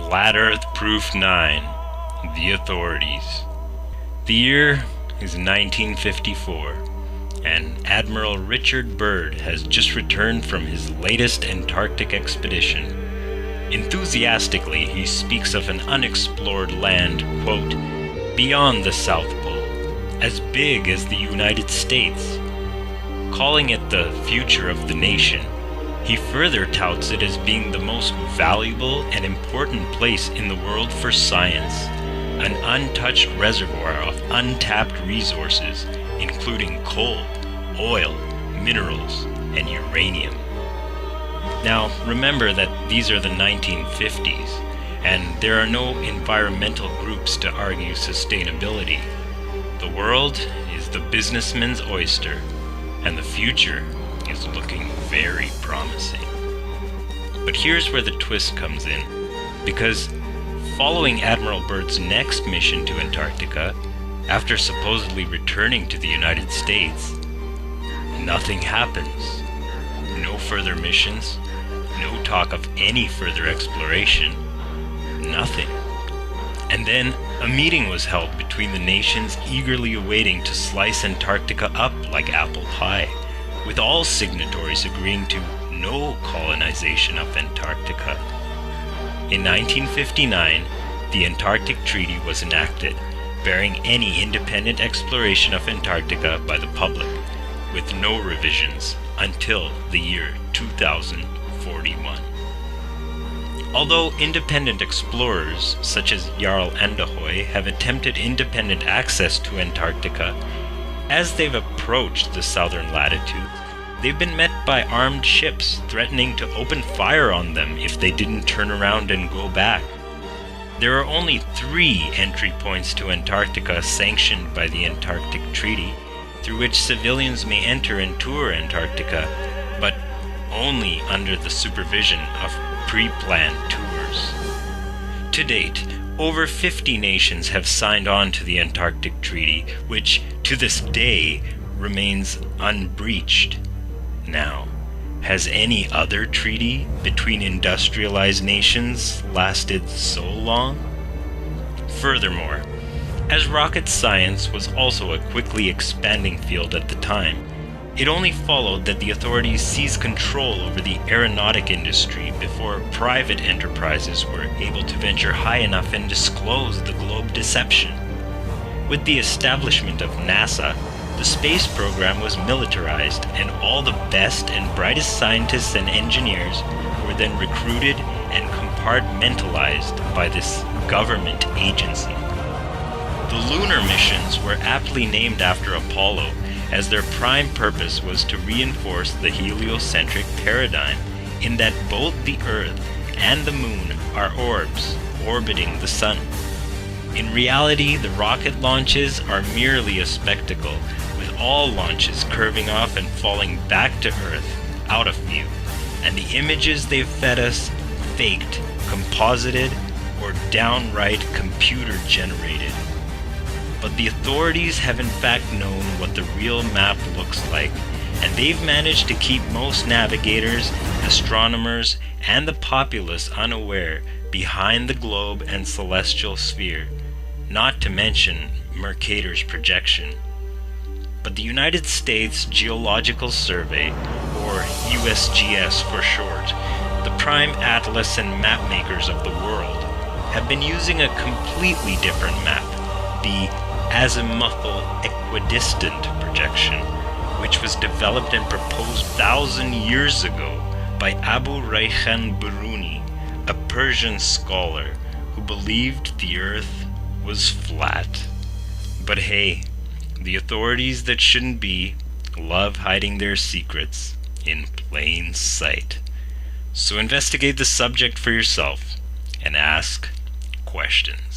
Flat Earth Proof 9, The Authorities. The year is 1954, and Admiral Richard Byrd has just returned from his latest Antarctic expedition. Enthusiastically, he speaks of an unexplored land, quote, beyond the South Pole, as big as the United States. Calling it the future of the nation, he further touts it as being the most valuable and important place in the world for science, an untouched reservoir of untapped resources, including coal, oil, minerals, and uranium. Now, remember that these are the 1950s, and there are no environmental groups to argue sustainability. The world is the businessman's oyster, and the future is looking very promising. But here's where the twist comes in, because following Admiral Byrd's next mission to Antarctica, after supposedly returning to the United States, nothing happens. No further missions, no talk of any further exploration, nothing. And then a meeting was held between the nations eagerly awaiting to slice Antarctica up like apple pie, with all signatories agreeing to no colonization of Antarctica. In 1959, the Antarctic Treaty was enacted, barring any independent exploration of Antarctica by the public, with no revisions until the year 2041. Although independent explorers such as Jarl Andahoy have attempted independent access to Antarctica, as they've approached the southern latitudes, they've been met by armed ships threatening to open fire on them if they didn't turn around and go back. There are only 3 entry points to Antarctica sanctioned by the Antarctic Treaty, through which civilians may enter and tour Antarctica, but only under the supervision of pre-planned tours. To date, over 50 nations have signed on to the Antarctic Treaty, which, to this day, remains unbreached. Now, has any other treaty between industrialized nations lasted so long? Furthermore, as rocket science was also a quickly expanding field at the time, it only followed that the authorities seized control over the aeronautic industry before private enterprises were able to venture high enough and disclose the globe deception. With the establishment of NASA, the space program was militarized, and all the best and brightest scientists and engineers were then recruited and compartmentalized by this government agency. The lunar missions were aptly named after Apollo, as their prime purpose was to reinforce the heliocentric paradigm, in that both the Earth and the Moon are orbs orbiting the Sun. In reality, the rocket launches are merely a spectacle, with all launches curving off and falling back to Earth, out of view, and the images they've fed us faked, composited, or downright computer-generated. But the authorities have in fact known what the real map looks like, and they've managed to keep most navigators, astronomers, and the populace unaware behind the globe and celestial sphere, not to mention Mercator's projection. But the United States Geological Survey, or USGS for short, the prime atlas and map makers of the world, have been using a completely different map, the azimuthal equidistant projection, which was developed and proposed 1,000 years ago by Abu Rayhan Biruni, a Persian scholar who believed the Earth was flat. But hey, the authorities that shouldn't be love hiding their secrets in plain sight. So investigate the subject for yourself and ask questions.